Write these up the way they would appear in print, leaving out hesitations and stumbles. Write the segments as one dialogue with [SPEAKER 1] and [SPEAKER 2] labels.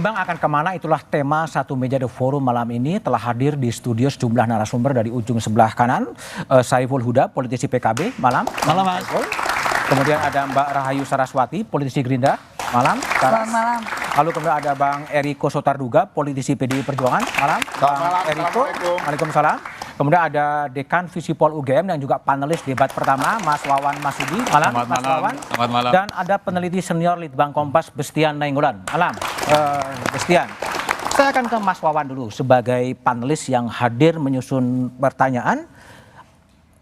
[SPEAKER 1] Bang akan kemana, itulah tema Satu Meja The Forum malam ini. Telah hadir di studio sejumlah narasumber dari ujung sebelah kanan. Saiful Huda, politisi PKB, malam.
[SPEAKER 2] Malam, Mas.
[SPEAKER 1] Kemudian ada Mbak Rahayu Saraswati, politisi Gerindra, malam.
[SPEAKER 3] Selamat malam.
[SPEAKER 1] Lalu kemudian ada Bang Eriko Sotarduga, politisi PDI Perjuangan, malam.
[SPEAKER 2] Selamat malam.
[SPEAKER 1] Eriko, Waalaikumsalam. Kemudian ada Dekan Visipol UGM dan juga panelis debat pertama, Mas Wawan Masudi, malam.
[SPEAKER 2] Selamat
[SPEAKER 1] Mas
[SPEAKER 2] malam.
[SPEAKER 1] Wawan.
[SPEAKER 2] Selamat malam.
[SPEAKER 1] Dan ada peneliti senior Litbang Kompas, Bestian Nainggolan, malam. Bestian, saya akan ke Mas Wawan dulu sebagai panelis yang hadir menyusun pertanyaan.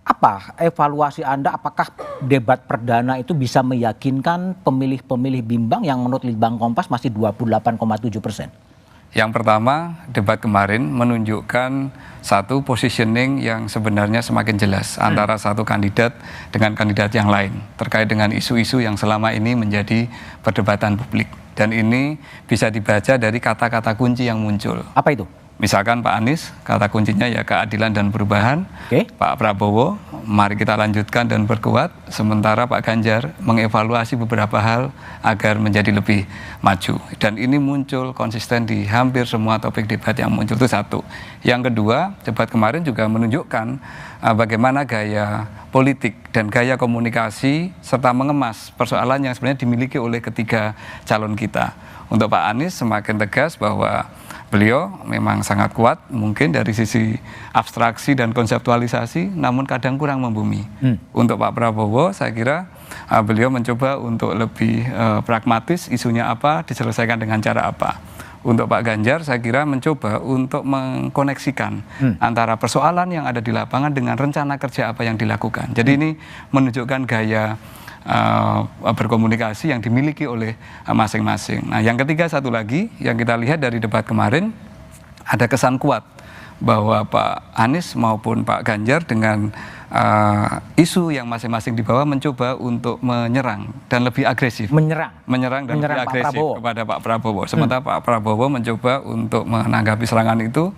[SPEAKER 1] Apa evaluasi Anda, apakah debat perdana itu bisa meyakinkan pemilih-pemilih bimbang yang menurut Litbang Kompas masih 28,7%?
[SPEAKER 2] Yang pertama, debat kemarin menunjukkan satu positioning yang sebenarnya semakin jelas antara satu kandidat dengan kandidat yang lain terkait dengan isu-isu yang selama ini menjadi perdebatan publik. Dan ini bisa dibaca dari kata-kata kunci yang muncul.
[SPEAKER 1] Apa itu?
[SPEAKER 2] Misalkan Pak Anies, kata kuncinya ya keadilan dan perubahan.
[SPEAKER 1] Oke.
[SPEAKER 2] Pak Prabowo, mari kita lanjutkan dan berkuat. Sementara Pak Ganjar mengevaluasi beberapa hal agar menjadi lebih maju. Dan ini muncul konsisten di hampir semua topik debat yang muncul, itu satu. Yang kedua, debat kemarin juga menunjukkan bagaimana gaya politik dan gaya komunikasi serta mengemas persoalan yang sebenarnya dimiliki oleh ketiga calon kita. Untuk Pak Anies semakin tegas bahwa beliau memang sangat kuat mungkin dari sisi abstraksi dan konseptualisasi, namun kadang kurang membumi. Untuk Pak Prabowo saya kira beliau mencoba untuk lebih pragmatis, isunya apa diselesaikan dengan cara apa. Untuk Pak Ganjar saya kira mencoba untuk mengkoneksikan antara persoalan yang ada di lapangan dengan rencana kerja apa yang dilakukan. Jadi ini menunjukkan gaya berkomunikasi yang dimiliki oleh masing-masing. Nah, yang ketiga satu lagi yang kita lihat dari debat kemarin, ada kesan kuat bahwa Pak Anies maupun Pak Ganjar dengan isu yang masing-masing dibawa mencoba untuk menyerang dan lebih agresif. Menyerang dan lebih agresif kepada Pak Prabowo. Sementara Pak Prabowo mencoba untuk menanggapi serangan itu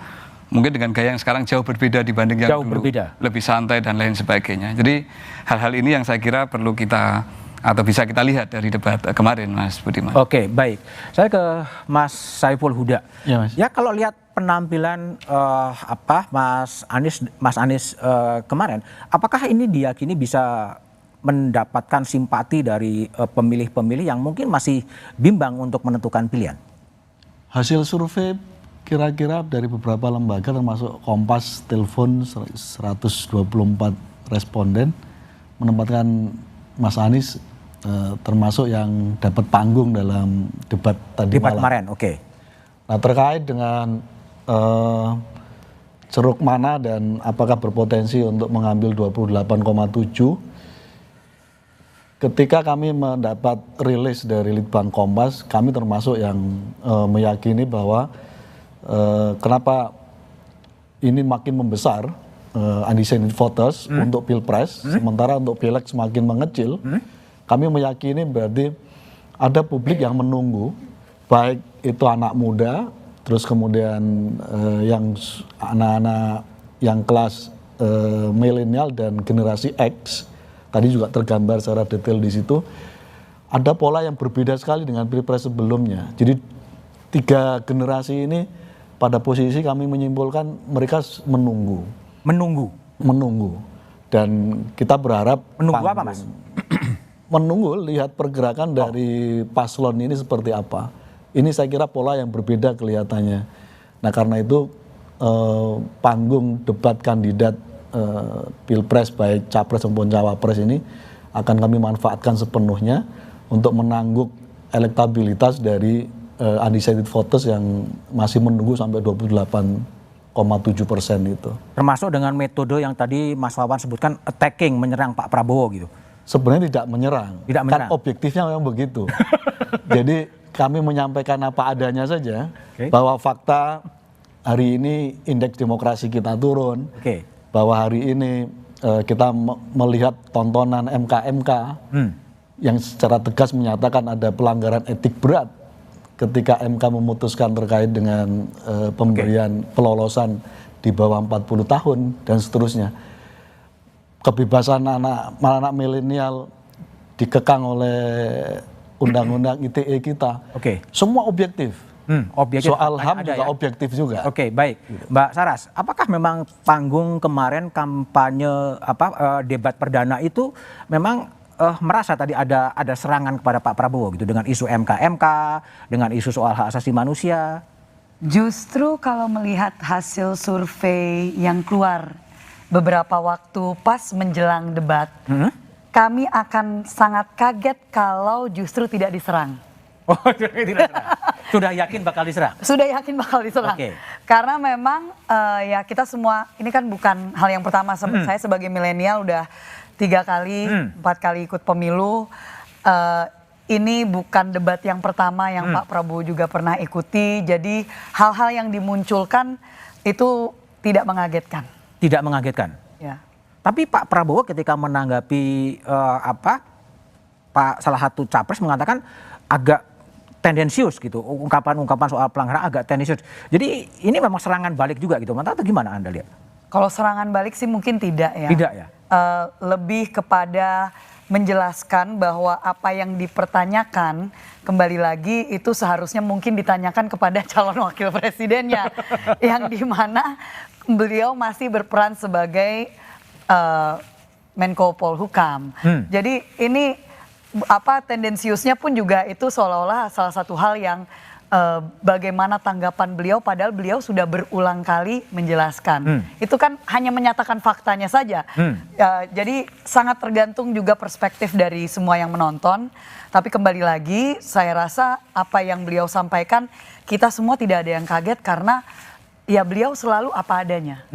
[SPEAKER 2] mungkin dengan gaya yang sekarang jauh berbeda dibanding yang dulu, lebih santai dan lain sebagainya. Jadi hal-hal ini yang saya kira perlu kita atau bisa kita lihat dari debat kemarin, Mas Budiman.
[SPEAKER 1] Oke, baik. Saya ke Mas Saiful Huda.
[SPEAKER 4] Ya, Mas.
[SPEAKER 1] Ya, kalau lihat penampilan Mas Anies kemarin, apakah ini diyakini bisa mendapatkan simpati dari pemilih-pemilih yang mungkin masih bimbang untuk menentukan pilihan?
[SPEAKER 4] Hasil survei kira-kira dari beberapa lembaga termasuk Kompas, Telepon 124 responden menempatkan Mas Anies termasuk yang dapat panggung dalam debat tadi
[SPEAKER 1] debat
[SPEAKER 4] malam.
[SPEAKER 1] Kemarin, oke.
[SPEAKER 4] Nah, terkait dengan ceruk mana dan apakah berpotensi untuk mengambil 28,7, ketika kami mendapat rilis dari Litbang Kompas, kami termasuk yang meyakini bahwa kenapa ini makin membesar undecided voters untuk pilpres, sementara untuk pileg semakin mengecil. Kami meyakini berarti ada publik yang menunggu, baik itu anak muda, terus kemudian yang anak-anak yang kelas milenial dan generasi X, tadi juga tergambar secara detail di situ. Ada pola yang berbeda sekali dengan pilpres sebelumnya. Jadi tiga generasi ini pada posisi kami menyimpulkan mereka menunggu. Dan kita berharap
[SPEAKER 1] menunggu apa, Mas?
[SPEAKER 4] Menunggu lihat pergerakan dari paslon ini seperti apa. Ini saya kira pola yang berbeda kelihatannya. Nah, karena itu panggung debat kandidat pilpres baik capres maupun cawapres ini akan kami manfaatkan sepenuhnya untuk menangguk elektabilitas dari undecided voters yang masih menunggu sampai 28,7% itu. Termasuk
[SPEAKER 1] dengan metode yang tadi Mas Wawan sebutkan, attacking, menyerang Pak Prabowo gitu.
[SPEAKER 4] Sebenarnya tidak menyerang. Kan objektifnya memang begitu. Jadi kami menyampaikan apa adanya saja, bahwa fakta hari ini indeks demokrasi kita turun, bahwa hari ini kita melihat tontonan MK-MK yang secara tegas menyatakan ada pelanggaran etik berat ketika MK memutuskan terkait dengan pemberian pelolosan di bawah 40 tahun dan seterusnya. Kebebasan anak milenial dikekang oleh undang-undang ITE kita. Semua objektif.
[SPEAKER 1] Objektif.
[SPEAKER 4] Soal HAM
[SPEAKER 1] Ada
[SPEAKER 4] juga
[SPEAKER 1] ya?
[SPEAKER 4] objektif juga.
[SPEAKER 1] Oke, baik. Mbak Saras, apakah memang panggung kemarin kampanye debat perdana itu memang merasa tadi ada serangan kepada Pak Prabowo gitu dengan isu MK, dengan isu soal hak asasi manusia?
[SPEAKER 3] Justru kalau melihat hasil survei yang keluar beberapa waktu pas menjelang debat, kami akan sangat kaget kalau justru tidak diserang.
[SPEAKER 1] Oh, tidak serang. Sudah yakin bakal diserang?
[SPEAKER 3] Sudah yakin bakal diserang.
[SPEAKER 1] Oke.
[SPEAKER 3] Karena memang ya kita semua, ini kan bukan hal yang pertama. Saya sebagai milenial udah 3 kali, 4 kali ikut pemilu. Ini bukan debat yang pertama yang Pak Prabowo juga pernah ikuti. Jadi hal-hal yang dimunculkan itu tidak mengagetkan.
[SPEAKER 1] Tidak mengagetkan.
[SPEAKER 3] Ya.
[SPEAKER 1] Tapi Pak Prabowo ketika menanggapi salah satu capres mengatakan agak tendensius gitu, ungkapan-ungkapan soal pelanggaran agak tendensius. Jadi ini memang serangan balik juga gitu, atau gimana Anda lihat?
[SPEAKER 3] Kalau serangan balik sih mungkin tidak ya.
[SPEAKER 1] Tidak ya?
[SPEAKER 3] Lebih kepada menjelaskan bahwa apa yang dipertanyakan kembali lagi itu seharusnya mungkin ditanyakan kepada calon wakil presidennya yang dimana beliau masih berperan sebagai Menko Polhukam. Jadi ini tendensiusnya pun juga itu seolah-olah salah satu hal yang bagaimana tanggapan beliau padahal beliau sudah berulang kali menjelaskan. Itu kan hanya menyatakan faktanya saja. Jadi sangat tergantung juga perspektif dari semua yang menonton. Tapi kembali lagi saya rasa apa yang beliau sampaikan kita semua tidak ada yang kaget karena ya beliau selalu apa adanya.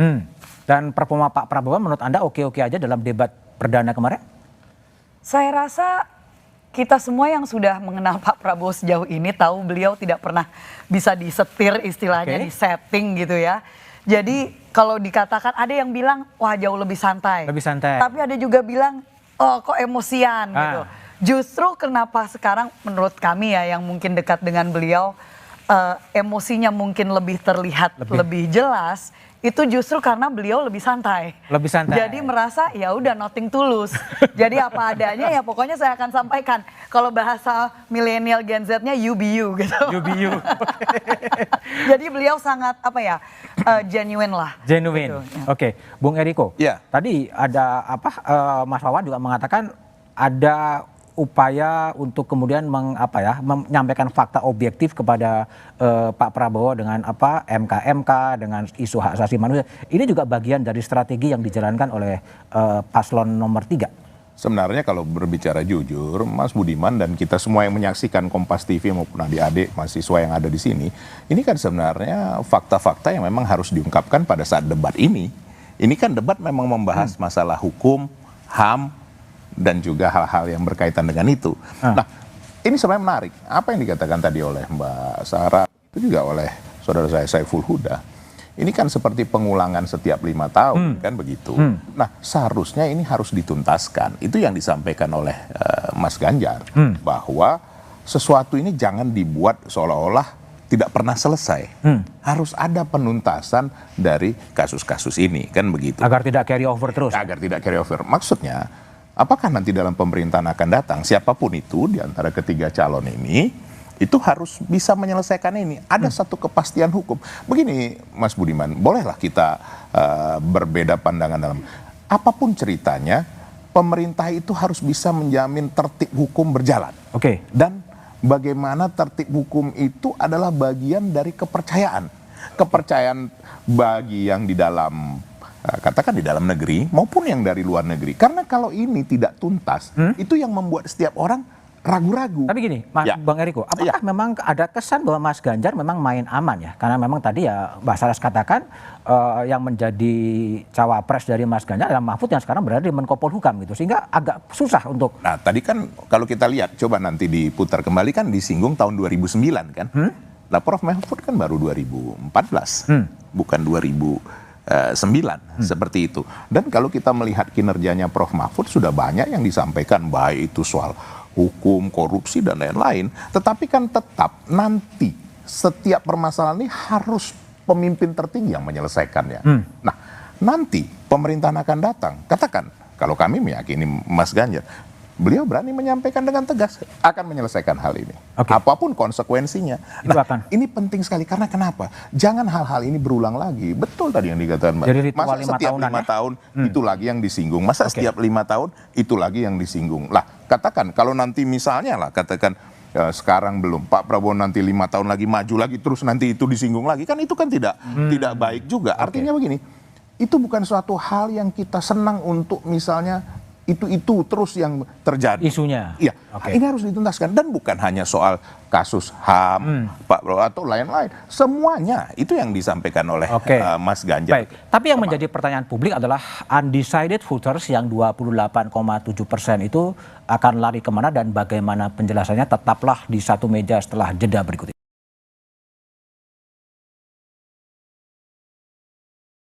[SPEAKER 1] Dan performa Pak Prabowo menurut Anda oke-oke aja dalam debat perdana kemarin?
[SPEAKER 3] Saya rasa kita semua yang sudah mengenal Pak Prabowo sejauh ini tahu beliau tidak pernah bisa disetir istilahnya, disetting gitu ya. Jadi kalau dikatakan ada yang bilang wah jauh lebih santai.
[SPEAKER 1] Lebih santai.
[SPEAKER 3] Tapi ada juga bilang oh kok emosian gitu. Justru kenapa sekarang menurut kami ya yang mungkin dekat dengan beliau emosinya mungkin lebih terlihat lebih jelas. Itu justru karena beliau lebih santai. Lebih santai. Jadi merasa ya udah nothing tulus. Jadi apa adanya ya pokoknya saya akan sampaikan. Kalau bahasa milenial Gen Z-nya you be you gitu. You be you. Jadi beliau sangat genuine lah.
[SPEAKER 1] Genuine. Gitu, ya. Oke, Bung Eriko.
[SPEAKER 5] Ya.
[SPEAKER 1] Tadi ada Mas Wawan juga mengatakan ada upaya untuk kemudian menyampaikan fakta objektif kepada Pak Prabowo dengan MK dengan isu hak asasi manusia. Ini juga bagian dari strategi yang dijalankan oleh paslon nomor 3.
[SPEAKER 5] Sebenarnya kalau berbicara jujur, Mas Budiman dan kita semua yang menyaksikan Kompas TV maupun adik-adik mahasiswa yang ada di sini, ini kan sebenarnya fakta-fakta yang memang harus diungkapkan pada saat debat ini. Ini kan debat memang membahas masalah hukum, HAM, dan juga hal-hal yang berkaitan dengan itu. Nah, ini sebenarnya menarik. Apa yang dikatakan tadi oleh Mbak Sarah, itu juga oleh saudara saya Saiful Huda. Ini kan seperti pengulangan setiap 5 tahun, kan begitu. Nah, seharusnya ini harus dituntaskan. Itu yang disampaikan oleh Mas Ganjar. Bahwa sesuatu ini jangan dibuat seolah-olah tidak pernah selesai. Harus ada penuntasan dari kasus-kasus ini, kan begitu.
[SPEAKER 1] Agar tidak carry over terus.
[SPEAKER 5] Agar tidak carry over. Maksudnya, apakah nanti dalam pemerintahan akan datang, siapapun itu di antara ketiga calon ini, itu harus bisa menyelesaikan ini. Ada satu kepastian hukum. Begini Mas Budiman, bolehlah kita berbeda pandangan dalam apapun ceritanya, pemerintah itu harus bisa menjamin tertib hukum berjalan.
[SPEAKER 1] Oke.
[SPEAKER 5] Dan bagaimana tertib hukum itu adalah bagian dari kepercayaan. Kepercayaan bagi yang di dalam katakan di dalam negeri maupun yang dari luar negeri. Karena kalau ini tidak tuntas, itu yang membuat setiap orang ragu-ragu.
[SPEAKER 1] Tapi gini, Bang Eriko, apakah memang ada kesan bahwa Mas Ganjar memang main aman ya? Karena memang tadi ya Mbak Saras katakan yang menjadi cawapres dari Mas Ganjar adalah Mahfud yang sekarang berada di Menko Polhukam gitu. Sehingga agak susah untuk...
[SPEAKER 5] Nah tadi kan kalau kita lihat, coba nanti diputar kembali kan disinggung tahun 2009 kan. Nah Prof Mahfud kan baru 2014, bukan 2009 seperti itu. Dan kalau kita melihat kinerjanya Prof Mahfud sudah banyak yang disampaikan, baik itu soal hukum, korupsi dan lain-lain. Tetapi kan tetap nanti setiap permasalahan ini harus pemimpin tertinggi yang menyelesaikannya. Nah nanti pemerintahan akan datang. Katakan kalau kami meyakini Mas Ganjar, beliau berani menyampaikan dengan tegas akan menyelesaikan hal ini.
[SPEAKER 1] Oke.
[SPEAKER 5] Apapun konsekuensinya.
[SPEAKER 1] Itu akan.
[SPEAKER 5] Ini penting sekali karena kenapa? Jangan hal-hal ini berulang lagi. Betul tadi yang dikatakan Mbak.
[SPEAKER 1] Jadi ritual
[SPEAKER 5] Masa
[SPEAKER 1] 5
[SPEAKER 5] setiap
[SPEAKER 1] tahunan
[SPEAKER 5] 5
[SPEAKER 1] ya?
[SPEAKER 5] tahun itu lagi yang disinggung. Masa setiap 5 tahun itu lagi yang disinggung. Lah, katakan kalau nanti misalnya lah katakan sekarang belum, Pak Prabowo nanti 5 tahun lagi maju lagi terus nanti itu disinggung lagi, kan itu kan tidak baik juga. Artinya begini, itu bukan suatu hal yang kita senang untuk misalnya itu terus yang terjadi.
[SPEAKER 1] Isunya.
[SPEAKER 5] Iya,
[SPEAKER 1] Oke.
[SPEAKER 5] ini harus dituntaskan dan bukan hanya soal kasus HAM, Pak Prabowo atau lain-lain. Semuanya itu yang disampaikan oleh
[SPEAKER 1] Oke.
[SPEAKER 5] Mas Ganjar.
[SPEAKER 1] Baik, tapi yang menjadi pertanyaan publik adalah undecided voters yang 28,7% itu akan lari kemana dan bagaimana penjelasannya, tetaplah di satu meja setelah jeda berikut ini.